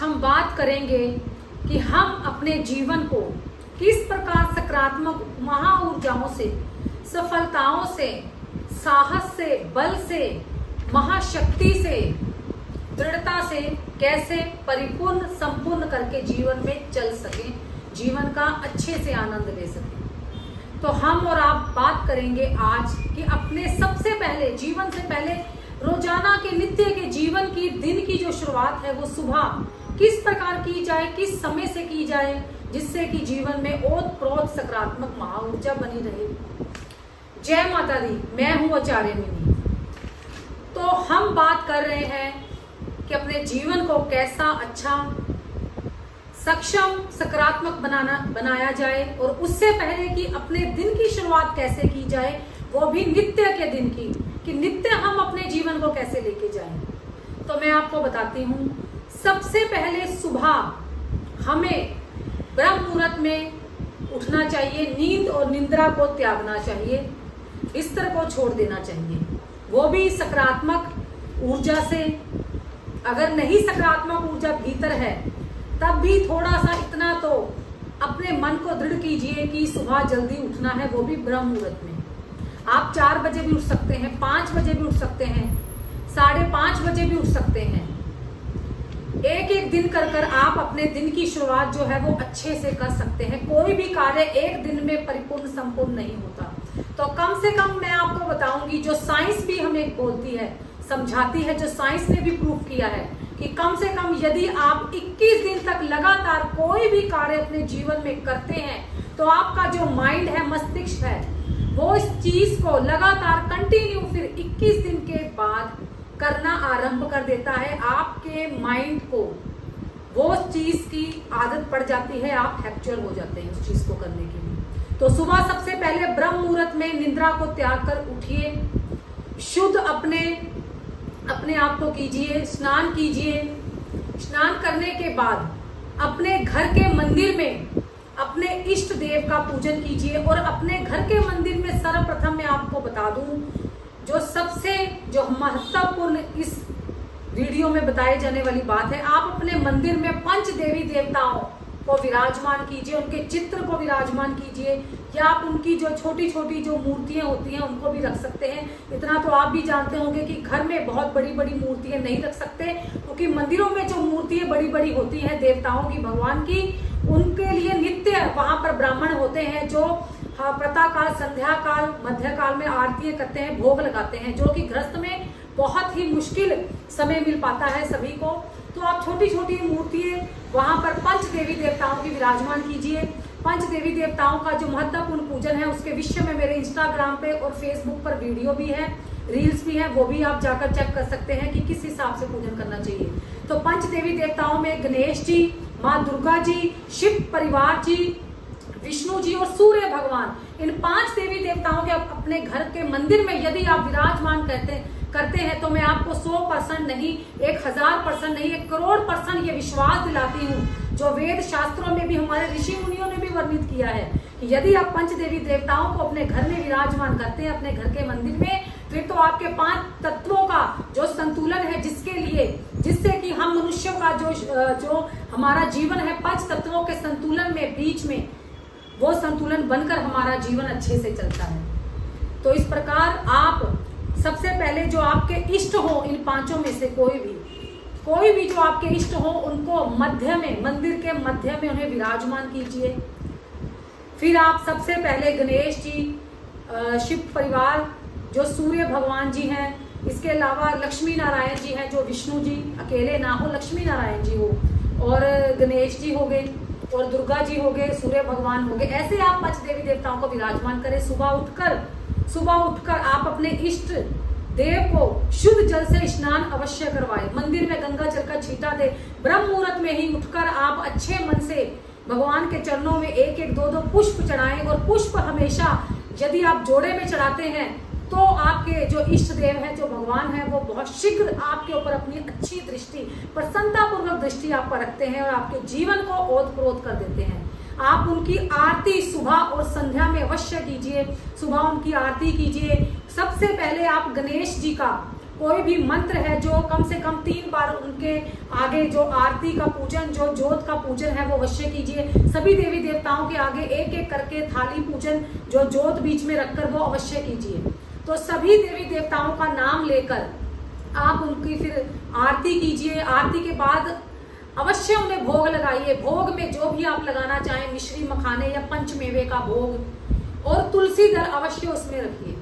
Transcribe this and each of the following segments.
हम बात करेंगे कि हम अपने जीवन को किस प्रकार सकारात्मक महा ऊर्जाओं से, सफलताओं से, साहस से, बल से, महाशक्ति से, दृढ़ता से कैसे परिपूर्ण संपूर्ण करके जीवन में चल सकें, जीवन का अच्छे से आनंद ले सकें। तो हम और आप बात करेंगे आज कि अपने सबसे पहले जीवन से पहले रोजाना के नित्य के जीवन की दिन की जो शुरुआत है वो सुबह किस प्रकार की जाए, किस समय से की जाए, जिससे कि जीवन में ओतप्रोत सकारात्मक महा ऊर्जा बनी रहे। जय माता दी, मैं हूं आचार्य मिनी। तो हम बात कर रहे हैं कि अपने जीवन को कैसा अच्छा, सक्षम, सकारात्मक बनाया जाए और उससे पहले कि अपने दिन की शुरुआत कैसे की जाए, वो भी नित्य के दिन की, कि नित्य हम अपने जीवन को कैसे लेके जाएं। तो मैं आपको बताती हूँ, सबसे पहले सुबह हमें ब्रह्म मुहूर्त में उठना चाहिए, नींद और निद्रा को त्यागना चाहिए, बिस्तर को छोड़ देना चाहिए, वो भी सकारात्मक ऊर्जा से। अगर नहीं सकारात्मक ऊर्जा भीतर है तब भी थोड़ा सा इतना तो अपने मन को दृढ़ कीजिए कि सुबह जल्दी उठना है, वो भी ब्रह्म मुहूर्त में। आप 4 बजे भी उठ सकते हैं, 5 बजे भी उठ सकते हैं, 5:30 बजे भी उठ सकते हैं। एक एक दिन कर आप अपने दिन की शुरुआत जो है वो अच्छे से कर सकते हैं। कोई भी कार्य एक दिन में परिपूर्ण संपूर्ण नहीं होता। तो कम से कम मैं आपको बताऊंगी, जो साइंस भी हमें बोलती है, समझाती है, जो साइंस ने भी प्रूव किया है कि कम से कम यदि आप 21 दिन तक लगातार कोई भी कार्य अपने जीवन में करते हैं तो आपका जो माइंड है, मस्तिष्क है, वो इस चीज को लगातार कंटिन्यू फिर 21 दिन के बाद करना आरंभ कर देता है। आपके माइंड को वो चीज की आदत पड़ जाती है, आप हैप्चुअल हो जाते हैं उस चीज को करने के लिए। तो सुबह सबसे पहले ब्रह्म मुहूर्त में निद्रा को त्याग कर उठिए, शुद्ध अपने आप को कीजिए, स्नान कीजिए। स्नान करने के बाद अपने घर के मंदिर में अपने इष्ट देव का पूजन कीजिए। और अपने घर के मंदिर में सर्वप्रथम मैं आपको बता दूं, जो महत्वपूर्ण इस वीडियो में बताई जाने वाली बात है, आप अपने मंदिर में 5 देवी देवताओं को विराजमान कीजिए, उनके चित्र को विराजमान कीजिए, या आप उनकी जो छोटी छोटी जो मूर्तियां होती हैं उनको भी रख सकते हैं। इतना तो आप भी जानते होंगे कि घर में बहुत बड़ी बड़ी मूर्तियां नहीं रख सकते, क्योंकि मंदिरों में जो मूर्तियां बड़ी बड़ी होती हैं देवताओं की, भगवान की, उनके लिए नित्य वहां पर ब्राह्मण होते हैं जो प्रातः काल, संध्या काल, मध्य काल में आरतियां करते हैं, भोग लगाते हैं, जो कि गृहस्थ में बहुत ही मुश्किल समय मिल पाता है सभी को। तो आप छोटी छोटी मूर्तियां वहां पर 5 देवी देवताओं की विराजमान कीजिए। 5 देवी देवताओं का जो महत्वपूर्ण पूजन है उसके विषय में मेरे इंस्टाग्राम पे और फेसबुक पर वीडियो भी है, रील्स भी है, वो भी आप जाकर चेक कर सकते हैं कि किस हिसाब से पूजन करना चाहिए। तो 5 देवी देवताओं में गणेश जी, माँ दुर्गा जी, शिव परिवार जी, विष्णु जी और सूर्य भगवान, इन 5 देवी देवताओं के अपने घर के मंदिर में यदि आप विराजमान करते हैं तो मैं आपको 100% नहीं, 1000% नहीं, 1 करोड़% ये विश्वास दिलाती हूँ, जो वेद शास्त्रों में भी हमारे ऋषि मुनियों ने भी वर्णित किया है कि यदि आप 5 देवी देवताओं को अपने घर में विराजमान करते हैं, अपने घर के मंदिर में, फिर तो आपके 5 तत्वों का जो संतुलन है, जिससे कि हम मनुष्यों का जो हमारा जीवन है 5 तत्वों के संतुलन में, बीच में वो संतुलन बनकर हमारा जीवन अच्छे से चलता है। तो इस प्रकार आप सबसे पहले जो आपके इष्ट हो, इन 5 में से कोई भी जो आपके इष्ट हो, उनको मध्य में, मंदिर के मध्य में उन्हें विराजमान कीजिए। फिर आप सबसे पहले गणेश जी, शिव परिवार जो सूर्य भगवान जी हैं, इसके अलावा लक्ष्मी नारायण जी हैं, जो विष्णु जी अकेले ना हो, लक्ष्मी नारायण जी हो, और गणेश जी हो गए, और दुर्गा जी हो गए, सूर्य भगवान हो गए। ऐसे आप 5 देवी देवताओं को विराजमान करें। सुबह उठकर आप अपने इष्ट देव को शुद्ध जल से स्नान अवश्य करवाए, मंदिर में गंगा जल का छींटा दे। ब्रह्म मुहूर्त में ही उठकर आप अच्छे मन से भगवान के चरणों में 1-1, 2-2 पुष्प चढ़ाएं। और पुष्प हमेशा यदि आप जोड़े में चढ़ाते हैं तो आपके जो इष्ट देव है, जो भगवान है, वो बहुत शीघ्र आपके ऊपर अपनी अच्छी दृष्टि, प्रसन्नता पूर्वक दृष्टि आप पर रखते हैं और आपके जीवन को ओतप्रोत कर देते हैं। आप उनकी आरती सुबह और संध्या में अवश्य कीजिए। सुबह उनकी आरती कीजिए। सबसे पहले आप गणेश जी का कोई भी मंत्र है जो कम से कम 3 बार उनके आगे जो आरती का पूजन, जो जोत का पूजन है वो अवश्य कीजिए। सभी देवी देवताओं के आगे एक एक करके थाली पूजन, जो जोत बीच में रखकर वो अवश्य कीजिए। तो सभी देवी देवताओं का नाम लेकर आप उनकी फिर आरती कीजिए। आरती के बाद अवश्य उन्हें भोग लगाइए। भोग में जो भी आप लगाना चाहें, मिश्री, मखाने या पंचमेवे का भोग, और तुलसी दल अवश्य उसमें रखिए।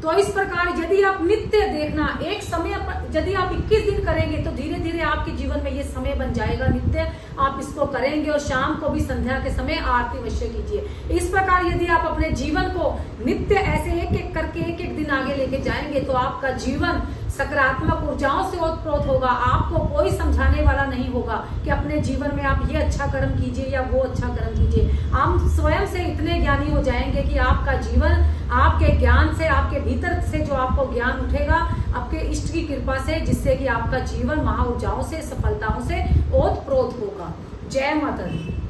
तो इस प्रकार यदि आप नित्य देखना, एक समय यदि आप 21 दिन करेंगे तो धीरे धीरे आपके जीवन में ये समय बन जाएगा, नित्य आप इसको करेंगे। और शाम को भी संध्या के समय आरती अवश्य कीजिए। इस प्रकार यदि आप अपने जीवन को नित्य ऐसे एक एक करके एक एक दिन आगे लेके जाएंगे तो आपका जीवन सकारात्मक ऊर्जाओं से ओतप्रोत होगा। आपको कोई समझाने वाला नहीं होगा कि अपने जीवन में आप ये अच्छा कर्म कीजिए या वो अच्छा कर्म कीजिए। आप स्वयं से इतने ज्ञानी हो जाएंगे कि आपका जीवन आपके ज्ञान से, आपके भीतर से जो आपको ज्ञान उठेगा आपके इष्ट की कृपा से, जिससे कि आपका जीवन महा ऊर्जाओं से, सफलताओं से ओतप्रोत होगा। जय माता दी।